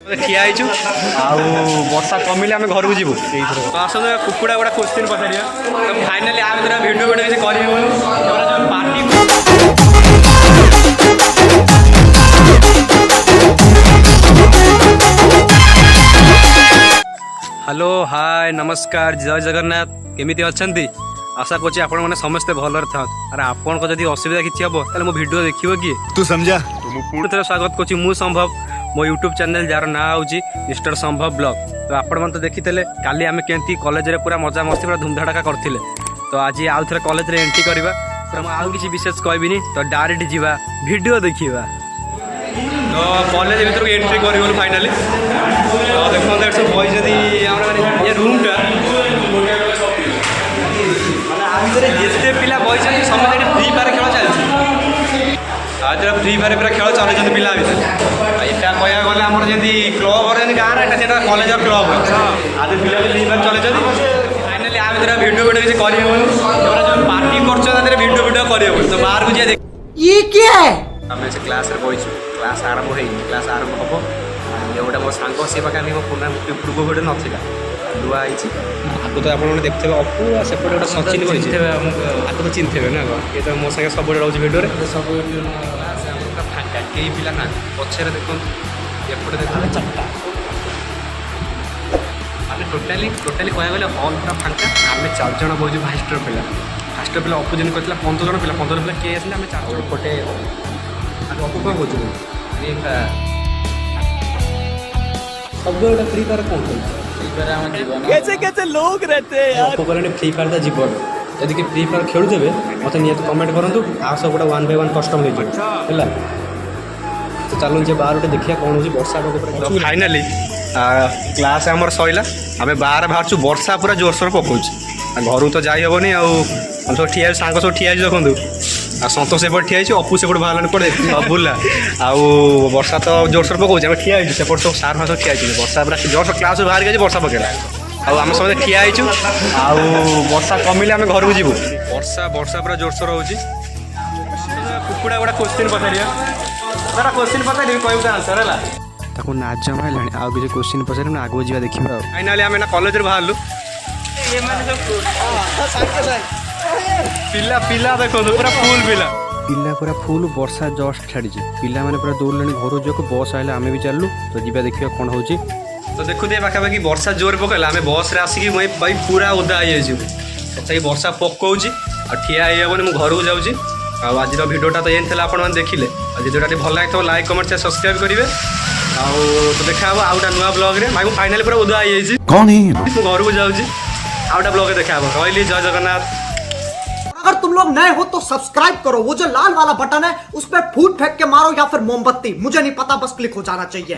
ठिया वर्षा कमिले आम घर को जीवु आस कुकुड़ा गुड़ा क्वेश्चन पचार फाइनाली आम भिडियो भिडियो किसी पार्टी। हेलो हाय नमस्कार जय जगन्नाथ केमिति अछंती आशा करछि आपण माने समस्त भलर था। अरे आपण को जदी असुविधा किछि हबो ताले मो वीडियो देखिबो कि तू समझा। तो पूर्ण तरह स्वागत करछि मु संभव मो यूट्यूब चैनल जार ना होछि मिस्टर संभव ब्लॉग। तो आपण मन तो देखिथिले काली आमे केंती कॉलेज रे पूरा मजा मस्ती पूरा धूमधड़ाका करथिले। तो आज आउ थरे कॉलेज रे एंट्री करबा तो हम आउ किछि विशेष कहबिनी तो डायरेक्ट जीवा वीडियो देखिबा। तो कॉलेज भीतर एंट्री करगल फाइनाली तो देखो दैट सब बॉयज जदी हमरा ये रूम टा माने जिते पिला बॉयज समझ फ्री फायर खेल चलछि आज फ्री फायर पूरा खेल चले पिला भीतर यहाँ कह गले आम जमी क्लब और गाँव एटा कॉलेज क्लब आज पिला फ्री फायर चले फाइनाली आम भिडियो भिडियो किसी कर पार्टी कर भिडियो भिडियो कर तो बाहर को जाए ये क्या है आम से क्लास बहीचु क्लास आरंभ हो क्लास आरंभ हम ये गोटे मो सांग सी पाखे मो पुनः पूर्व भिडियो नाला नुआ आपको तो आप देखते अपू सेपटे गोटे सचिन बही आपको तो चिन्हे ना ये तो मो सागे सब रोज भिडियो सब फाँका कई पिला ना पचर देखो एपटे देखो चार्टा आम टोटाली कह गले हल पूरा फाँका आम 4 जन बहू फास्ट पिला अपू जन कहला 15 जन पिला किए आसे आम 4 जन पटे अपू कौन बोलूँ सब फ्री फायर कौन कैसे कैसे लोग रहते हैं यार। अपू कहले फ्री फायर दा जीवन यदि कि फ्री फायर खेलुवे मत निहत कमेंट करूँ आ सब गोटे 1 by 1 कस्टम हो तो चलूँ जे बाहर गोटे देखिए कौन हो वर्षा फाइनाली क्लास आमर सैला आम बाहर बाहर वर्षा पूरा जोरसोर पकाऊँ घर तो जाई हेनी सब ठिया सांग सब ठिया देखूँ आ सतोष सेपट ठिया अपू सेपट बाहर पड़े बुला आउ वर्षा तो जोरसोर पकाऊँ आम ठिया सेपट सब सार फार सब ठिया वर्षा पूरा जोरसोर क्लास बाहर गई वर्षा पकेला आम सब ठिया आउ वर्षा कमिले आम घर को जीवु वर्षा पूरा जोरसोर हो कुकुड़ा गुड़ा क्वेश्चन पचार क्वेश्चन पचार कहूँ आंसर है ताको नाच जमाइलानी आउ किसी क्वेश्चन पचार आगो जा देखा फाइनाली आम कॉलेज बाहर पिला पिला देखो पूरा फुल पिला पूरा फुल वर्षा जस्ट छाड़ी पिला मैंने पूरा दौड़े घर जो बस आए आम भी चलू तो जी देखिए कौन हो तो देखु पाखापाखि वर्षा जोर पकड़ा आम बस रे आसिक भाई पूरा ओदा हो वर्षा पकाऊँ ठिया हेबनी मुझे घर को जाऊँगी आज भिडियोटा तो ये आपने देखिले भिडियोटा भल लगे लाइक कमेंट सब्सक्राइब करेंगे तो देखा आउ गोटे नुआ ब्लॉग रे भाई फाइनाली पूरा ओदा हो घर को जाऊँगी आउ गोटे ब्लॉग देखा रही जय जगन्नाथ। अगर तुम लोग नए हो तो सब्सक्राइब करो, वो जो लाल वाला बटन है उस पर फूट फेंक के मारो या फिर मोमबत्ती, मुझे नहीं पता, बस क्लिक हो जाना चाहिए।